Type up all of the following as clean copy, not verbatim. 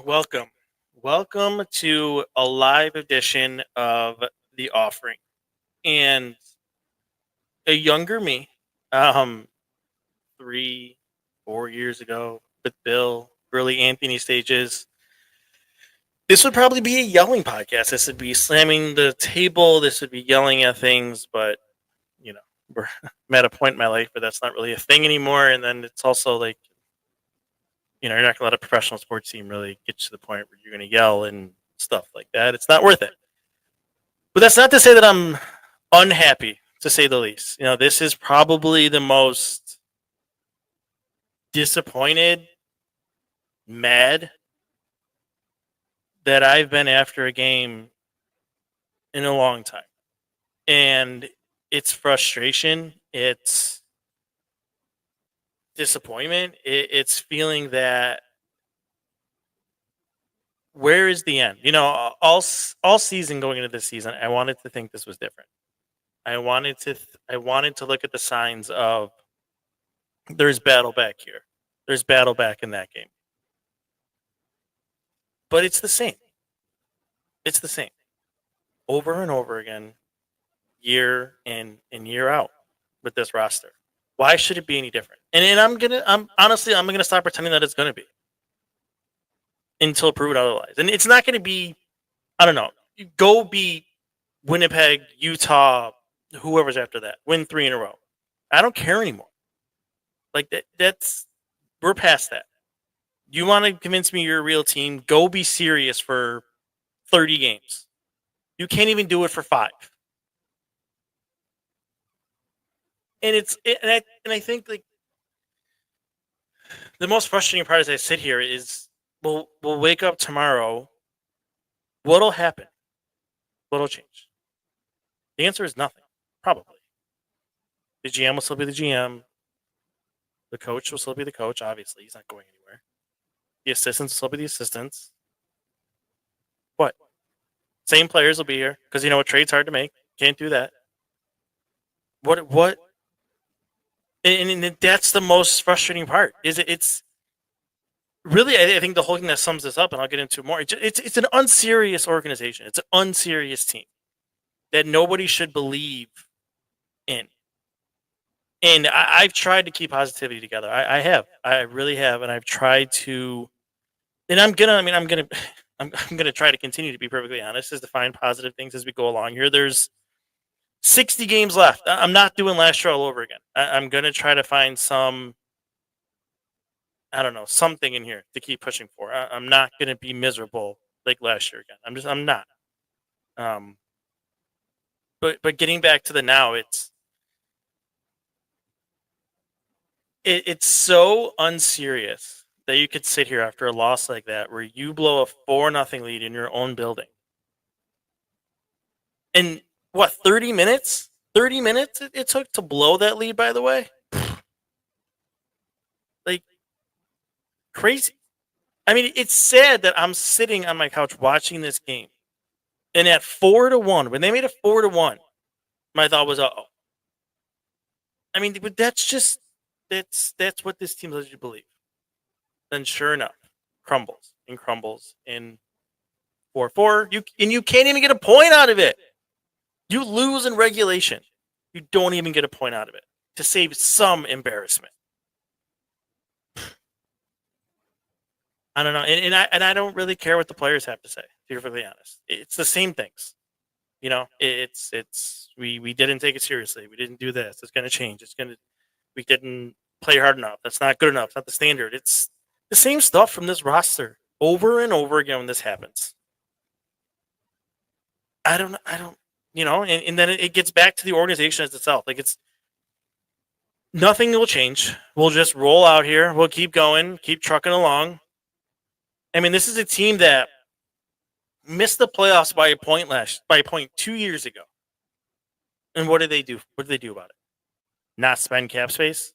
Welcome. Welcome to a live edition of The Offering. And a younger me, um, 3, 4 years ago with Bill, early Anthony stages, this would probably be a yelling podcast. This would be slamming the table. This would be yelling at things, but, you know, I'm at a point in my life where that's not really a thing anymore. And then it's also like, you're not going to let a professional sports team really get to the point where you're going to yell and stuff like that. It's not worth it. But that's not to say that I'm unhappy, to say the least. This is probably the most disappointed, mad that I've been after a game in a long time. And it's frustration. It's disappointment. It's feeling that where is the end? All season going into this season, I wanted to think this was different. I wanted to look at the signs of there's battle back here. There's battle back in that game. But it's the same. It's the same. Over and over again, year in and year out with this roster. Why should it be any different? And I'm gonna stop pretending that it's gonna be until proven otherwise. And it's not gonna be, I don't know, go beat Winnipeg, Utah, whoever's after that. Win 3 in a row. I don't care anymore. Like we're past that. You want to convince me you're a real team? Go be serious for 30 games. You can't even do it for 5. And I think like the most frustrating part as I sit here is we'll wake up tomorrow. What'll happen? What'll change? The answer is nothing. Probably. The GM will still be the GM. The coach will still be the coach. Obviously, he's not going anywhere. The assistants will still be the assistants. What? Same players will be here because a trade's hard to make. Can't do that. What? And that's the most frustrating part. It's really, I think the whole thing that sums this up, and I'll get into more. It's an unserious organization. It's an unserious team that nobody should believe in. And I've tried to keep positivity together. I have. I really have, and I've tried to. And I'm gonna try to continue to be perfectly honest, is to find positive things as we go along here. There's 60 games left. I'm not doing last year all over again. I'm gonna try to find some, I don't know, something in here to keep pushing for. I'm not gonna be miserable like last year again. I'm not. But getting back to the now, it's so unserious that you could sit here after a loss like that where you blow a 4-0 lead in your own building. And what, 30 minutes? 30 minutes it took to blow that lead, by the way? Like, crazy. I mean, it's sad that I'm sitting on my couch watching this game. And at 4-1, when they made it 4-1, my thought was, uh-oh. I mean, but that's what this team lets you believe. Then sure enough, crumbles and 4-4. You can't even get a point out of it. You lose in regulation. You don't even get a point out of it to save some embarrassment. I don't know, and I don't really care what the players have to say, to be perfectly honest. It's the same things. It's we didn't take it seriously. We didn't do this. It's going to change. We didn't play hard enough. That's not good enough. It's not the standard. It's the same stuff from this roster over and over again when this happens. I don't, and then it gets back to the organization as itself. Like, it's nothing will change. We'll just roll out here. We'll keep going, keep trucking along. I mean, this is a team that missed the playoffs by a point 2 years ago. And what did they do? What did they do about it? Not spend cap space?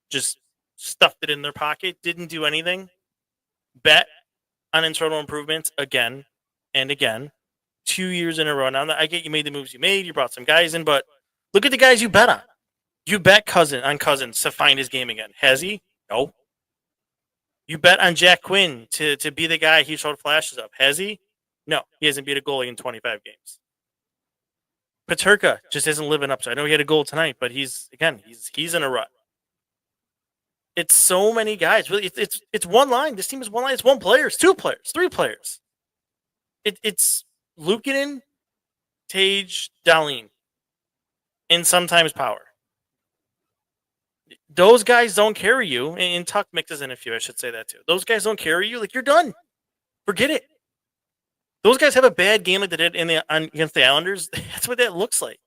Just stuffed it in their pocket? Didn't do anything? Bet on internal improvements again and again. 2 years in a row. Now, I get you made the moves you made. You brought some guys in, but look at the guys you bet on. You bet on Cousins to find his game again. Has he? No. You bet on Jack Quinn to be the guy he showed flashes of. Has he? No, he hasn't beat a goalie in 25 games. Peterka just isn't living up to. I know he had a goal tonight, but he's in a rut. It's so many guys. Really, it's one line. This team is one line. It's one player. It's two players. Three players. It's Luukkonen, Tage, Dahlin, and sometimes Power. Those guys don't carry you, and Tuck mixes in a few. I should say that too. Those guys don't carry you. Like, you're done. Forget it. Those guys have a bad game like they did against the Islanders. That's what that looks like.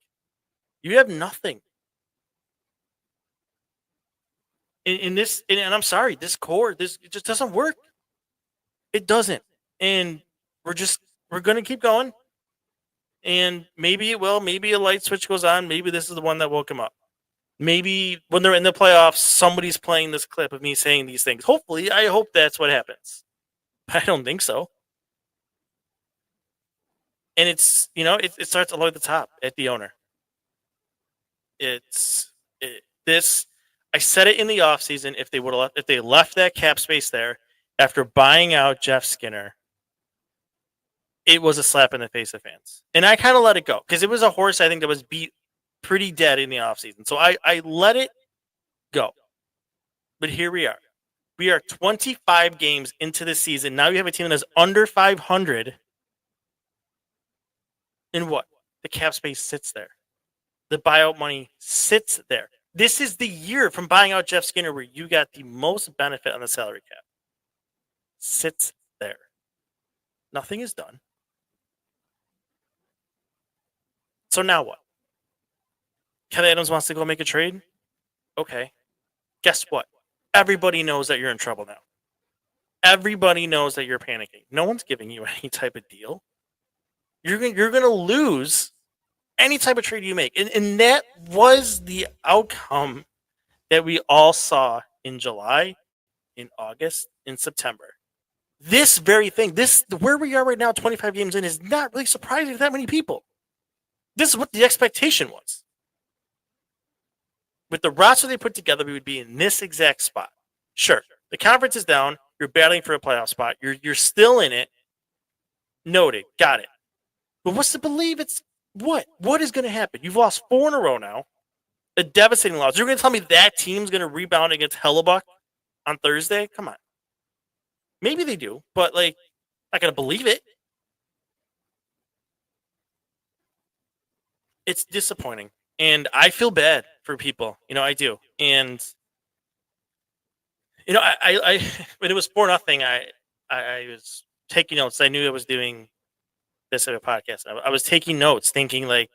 You have nothing. In this, and I'm sorry, this core, it just doesn't work. It doesn't, and we're gonna keep going. And maybe it will. Maybe a light switch goes on. Maybe this is the one that woke him up. Maybe when they're in the playoffs, somebody's playing this clip of me saying these things. Hopefully, I hope that's what happens. But I don't think so. And it's, it starts all the way at the top at the owner. I said it in the offseason, if they left that cap space there after buying out Jeff Skinner, it was a slap in the face of fans. And I kind of let it go because it was a horse, I think, that was beat pretty dead in the offseason. So I let it go. But here we are. We are 25 games into the season. Now you have a team that is under 500. And what? The cap space sits there. The buyout money sits there. This is the year from buying out Jeff Skinner where you got the most benefit on the salary cap. Sits there. Nothing is done. So now what? Kelly Adams wants to go make a trade? Okay. Guess what? Everybody knows that you're in trouble now. Everybody knows that you're panicking. No one's giving you any type of deal. You're going to lose any type of trade you make. And that was the outcome that we all saw in July, in August, in September. This very thing, where we are right now, 25 games in, is not really surprising to that many people. This is what the expectation was. With the roster they put together, we would be in this exact spot. Sure, the conference is down. You're battling for a playoff spot. You're still in it. Noted. Got it. But what's to believe? It's what? What is going to happen? You've lost 4 in a row now. A devastating loss. You're going to tell me that team's going to rebound against Hellebuck on Thursday? Come on. Maybe they do, but I'm not going to believe it. It's disappointing. And I feel bad for people. I do. And, I when it was 4-0, I was taking notes. I knew I was doing this at a podcast. I was taking notes, thinking look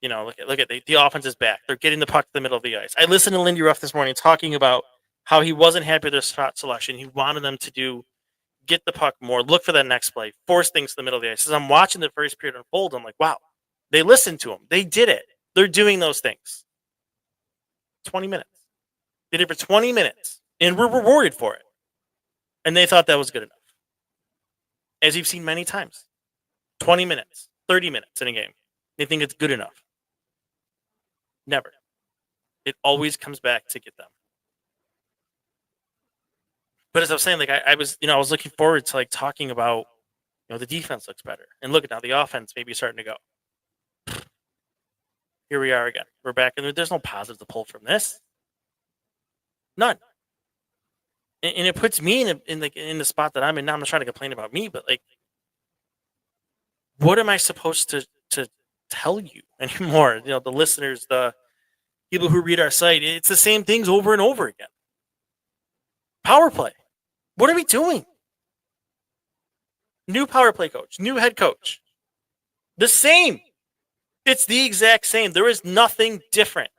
at the offense is back. They're getting the puck to the middle of the ice. I listened to Lindy Ruff this morning talking about how he wasn't happy with their shot selection. He wanted them to get the puck more, look for that next play, force things to the middle of the ice. As I'm watching the first period unfold, I'm like, wow, they listened to him. They did it. They're doing those things. 20 minutes. They did it for 20 minutes, and we're rewarded for it. And they thought that was good enough. As you've seen many times. 20 minutes, 30 minutes in a game. They think it's good enough. Never. It always comes back to get them. But as I was saying, I was looking forward to talking about, the defense looks better. And look at now, the offense maybe starting to go. Here we are again. We're back, and there's no positive to pull from this. None. And it puts me in the spot that I'm in now. I'm not trying to complain about me, but what am I supposed to tell you anymore? The listeners, the people who read our site, it's the same things over and over again. Power play. What are we doing? New power play coach, new head coach. The same. It's the exact same. There is nothing different.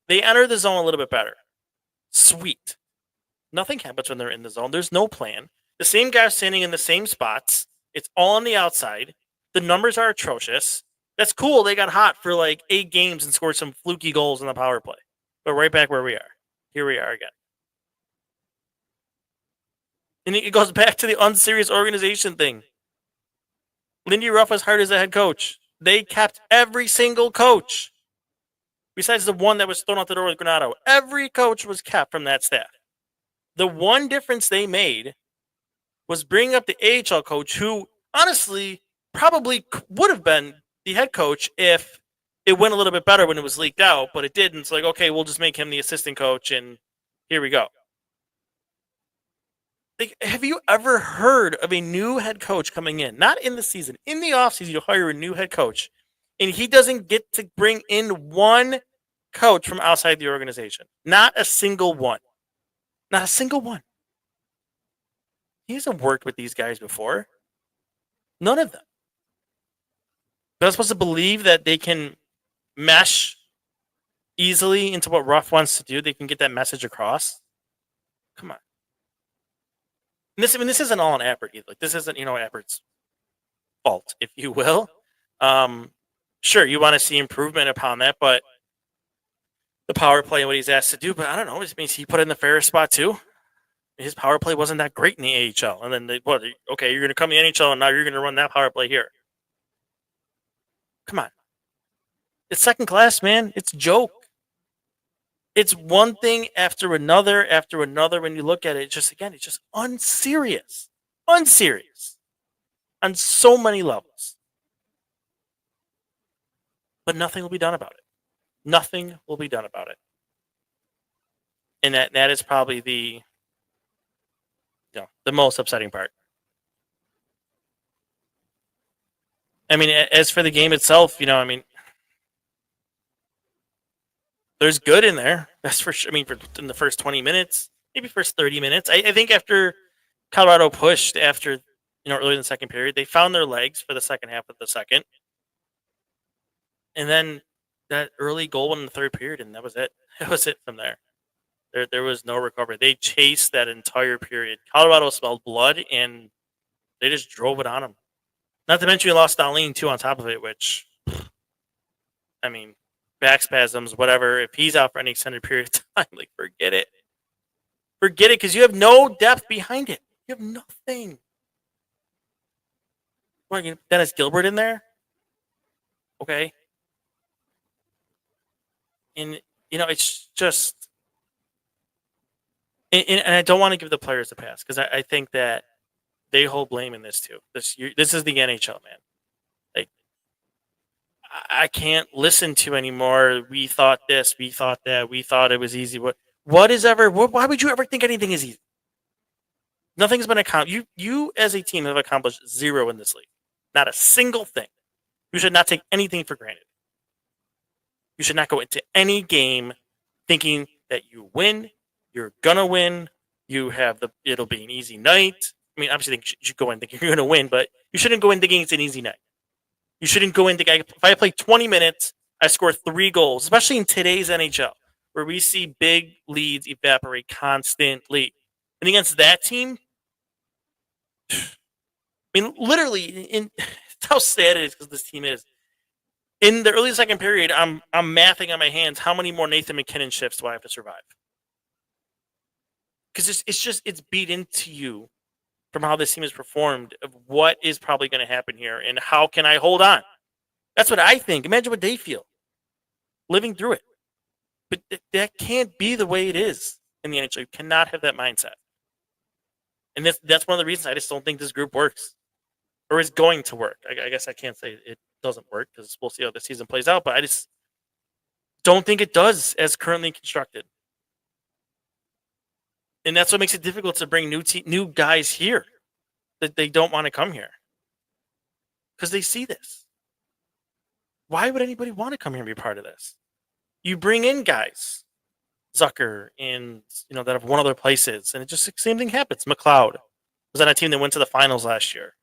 They enter the zone a little bit better. Sweet. Nothing happens when they're in the zone. There's no plan. The same guys standing in the same spots. It's all on the outside. The numbers are atrocious. That's cool. They got hot for 8 games and scored some fluky goals in the power play. But right back where we are. Here we are again. And it goes back to the unserious organization thing. Lindy Ruff was hired as a head coach. They kept every single coach. Besides the one that was thrown out the door with Granato. Every coach was kept from that staff. The one difference they made was bringing up the AHL coach, who honestly probably would have been the head coach if it went a little bit better when it was leaked out, but it didn't. It's like, okay, we'll just make him the assistant coach, and here we go. Like, have you ever heard of a new head coach coming in? Not in the season, in the offseason, you hire a new head coach, and he doesn't get to bring in one coach from outside the organization. Not a single one. Not a single one. He hasn't worked with these guys before. None of them. But I'm supposed to believe that they can mesh easily into what Ruff wants to do. They can get that message across. Come on. And this isn't all on Appert either. Like, this isn't, Appert's fault, if you will. Sure, you want to see improvement upon that, but the power play and what he's asked to do, but I don't know. It means he put in the fairest spot too. His power play wasn't that great in the AHL. And then, okay, you're going to come to the NHL and now you're going to run that power play here. Come on. It's second class, man. It's a joke. It's one thing after another when you look at it. It's just unserious. Unserious. On so many levels. But nothing will be done about it. Nothing will be done about it. And that is probably the most upsetting part. I mean, as for the game itself, there's good in there. That's for sure. I mean, in the first 20 minutes, maybe first 30 minutes. I think after Colorado pushed earlier in the second period, they found their legs for the second half of the second. And then that early goal in the third period, and that was it. That was it from there. There was no recovery. They chased that entire period. Colorado smelled blood, and they just drove it on them. Not to mention we lost Darlene, too, on top of it, which, I mean, back spasms, whatever. If he's out for any extended period of time, like, forget it. Forget it, because you have no depth behind it. You have nothing. What, Dennis Gilbert in there? Okay. And, it's just... And I don't want to give the players a pass, because I think that they hold blame in this, too. This is the NHL, man. Like, I can't listen to anymore. We thought this, we thought that, we thought it was easy. Why would you ever think anything is easy? Nothing's been accomplished. You as a team have accomplished zero in this league. Not a single thing. You should not take anything for granted. You should not go into any game thinking that you win. You're gonna win. It'll be an easy night. I mean, obviously, you should go in thinking you're gonna win, but you shouldn't go in thinking it's an easy night. You shouldn't go in thinking, if I play 20 minutes, I score 3 goals, especially in today's NHL, where we see big leads evaporate constantly. And against that team, I mean, literally, it's how sad it is because this team is. In the early second period, I'm mathing on my hands how many more Nathan McKinnon shifts do I have to survive? Because it's beat into you from how this team has performed of what is probably going to happen here and how can I hold on. That's what I think. Imagine what they feel living through it. But that can't be the way it is in the NHL. You cannot have that mindset. And that's one of the reasons I just don't think this group works or is going to work. I guess I can't say it doesn't work because we'll see how the season plays out, but I just don't think it does as currently constructed. And that's what makes it difficult to bring new guys here that they don't want to come here because they see this. Why would anybody want to come here and be part of this? You bring in guys, Zucker, and that have won other places, and it just same thing happens. McLeod was on a team that went to the finals last year.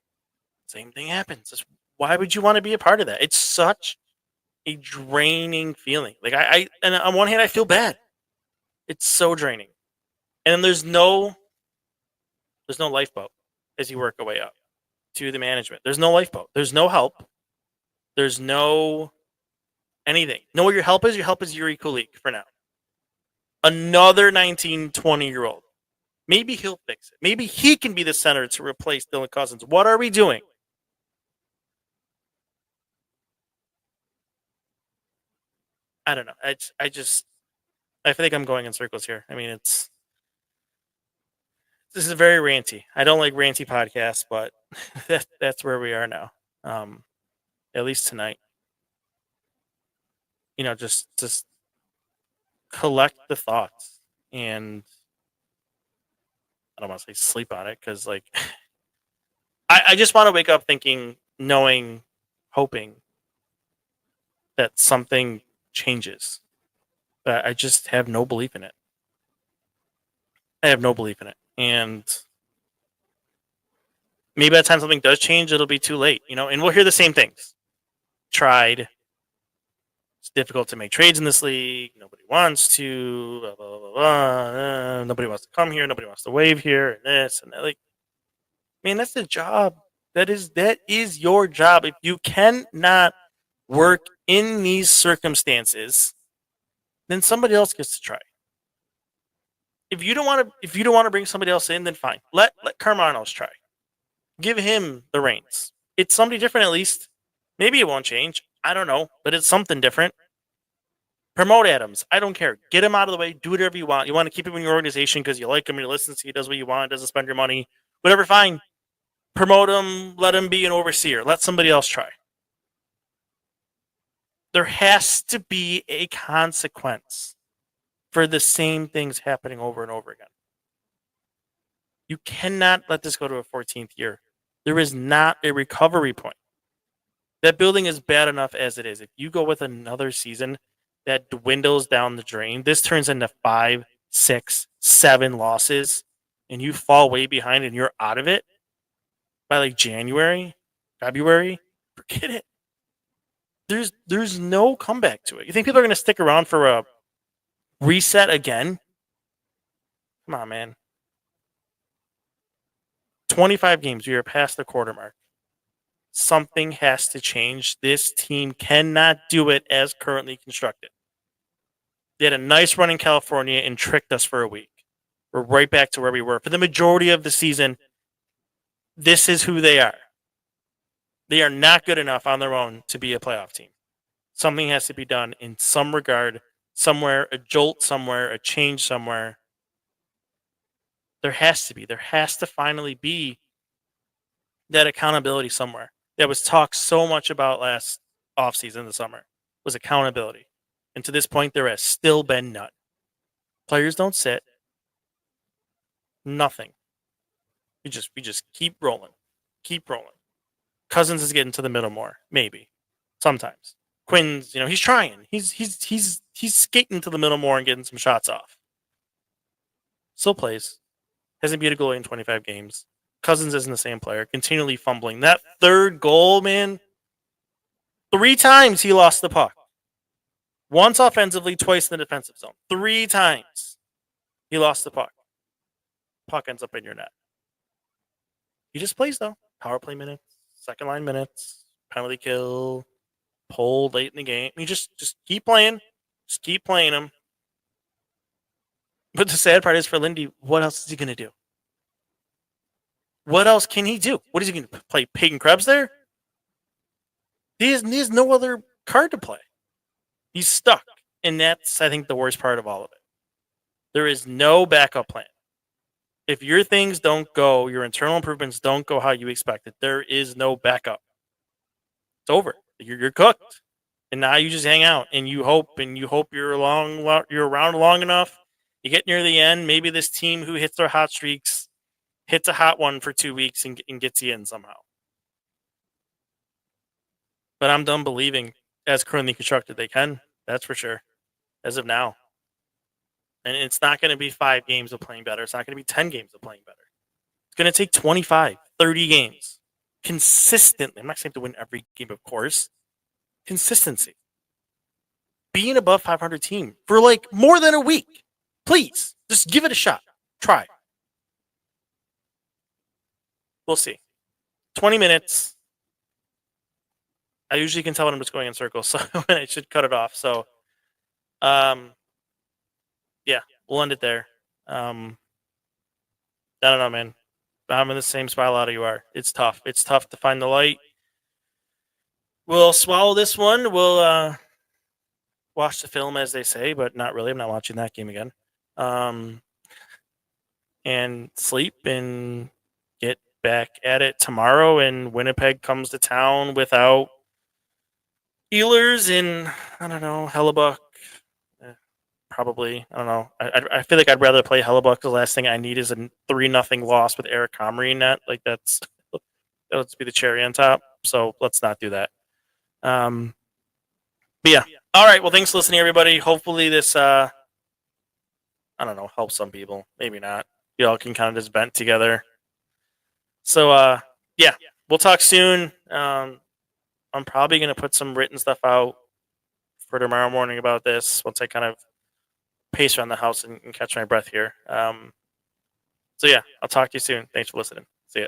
Same thing happens. Why would you want to be a part of that? It's such a draining feeling. Like and on one hand, I feel bad. It's so draining. And there's no lifeboat as you work your way up to the management. There's no lifeboat. There's no help. There's no anything. Know what your help is? Your help is Yuri Kulik for now. Another 19, 20-year-old. Maybe he'll fix it. Maybe he can be the center to replace Dylan Cousins. What are we doing? I don't know. I feel like I'm going in circles here. I mean, it's This is very ranty. I don't like ranty podcasts, but that's where we are now. At least tonight. Just collect the thoughts, and I don't want to say sleep on it because like I just want to wake up thinking, knowing, hoping that something changes. But I just have no belief in it. I have no belief in it, and maybe by the time something does change, it'll be too late. And we'll hear the same things. Tried. It's difficult to make trades in this league. Nobody wants to. Blah, blah, blah, blah. Nobody wants to come here. Nobody wants to waive here, and this and that. Like, man, that's the job. That is your job. If you cannot work in these circumstances, then somebody else gets to try. If you don't want to bring somebody else in, then fine. Let Carmanos try. Give him the reins. It's somebody different at least. Maybe it won't change. I don't know, but it's something different. Promote Adams. I don't care. Get him out of the way. Do whatever you want. You want to keep him in your organization because you like him and you listen to. He does what you want. Doesn't spend your money. Whatever. Fine. Promote him. Let him be an overseer. Let somebody else try. There has to be a consequence for the same things happening over and over again. You cannot let this go to a 14th year. There is not a recovery point. That building is bad enough as it is. If you go with another season that dwindles down the drain, this turns into 5, 6, 7 losses, and you fall way behind and you're out of it by like January, February, forget it. There's no comeback to it. You think people are going to stick around for a reset again? Come on, man. 25 games, we are past the quarter mark. Something has to change. This team cannot do it as currently constructed. They had a nice run in California and tricked us for a week. We're right back to where we were. For the majority of the season, this is who they are. They are not good enough on their own to be a playoff team. Something has to be done in some regard, somewhere, a jolt somewhere, a change somewhere. There has to be. There has to finally be that accountability somewhere. That was talked so much about last offseason in the summer, was accountability. And to this point, there has still been none. Players don't sit. Nothing. We just keep rolling. Keep rolling. Cousins is getting to the middle more, maybe. Sometimes. Quinn's, he's trying. He's skating to the middle more and getting some shots off. Still plays. Hasn't beat a goalie in 25 games. Cousins isn't the same player. Continually fumbling. That third goal, man. 3 times he lost the puck. Once offensively, twice in the defensive zone. 3 times he lost the puck. Puck ends up in your net. He just plays, though. Power play minutes, second line minutes, penalty kill, pulled late in the game. You just keep playing. Just keep playing him. But the sad part is for Lindy, what else is he going to do? What else can he do? What is he going to play? Peyton Krebs there? He has no other card to play. He's stuck. And that's, I think, the worst part of all of it. There is no backup plan. If your things don't go, your internal improvements don't go how you expected, there is no backup. It's over. You're cooked. And now you just hang out and you hope you're around long enough. You get near the end. Maybe this team who hits their hot streaks hits a hot one for 2 weeks and gets you in somehow. But I'm done believing, as currently constructed, they can. That's for sure. As of now. And it's not going to be 5 games of playing better. It's not going to be 10 games of playing better. It's going to take 25, 30 games. Consistently. I'm not saying to win every game, of course. Consistency. Be an above 500 team for like more than a week. Please. Just give it a shot. Try. We'll see. 20 minutes. I usually can tell when I'm just going in circles, so I should cut it off. So, yeah, we'll end it there. I don't know, man. I'm in the same spot a lot of you are. It's tough. It's tough to find the light. We'll swallow this one. We'll watch the film, as they say, but not really. I'm not watching that game again. and sleep and get back at it tomorrow. And Winnipeg comes to town without Healers and I don't know Hellebuck. Probably I don't know. I feel like I'd rather play Hellebuck. The last thing I need is a 3-0 loss with Eric Comrie in net. Like that would be the cherry on top. So let's not do that. But yeah. All right. Well, thanks for listening, everybody. Hopefully this I don't know helps some people. Maybe not. You all can kind of just vent together. So yeah, we'll talk soon. I'm probably gonna put some written stuff out for tomorrow morning about this once I kind of pace around the house and catch my breath here. So yeah, I'll talk to you soon. Thanks for listening. See ya.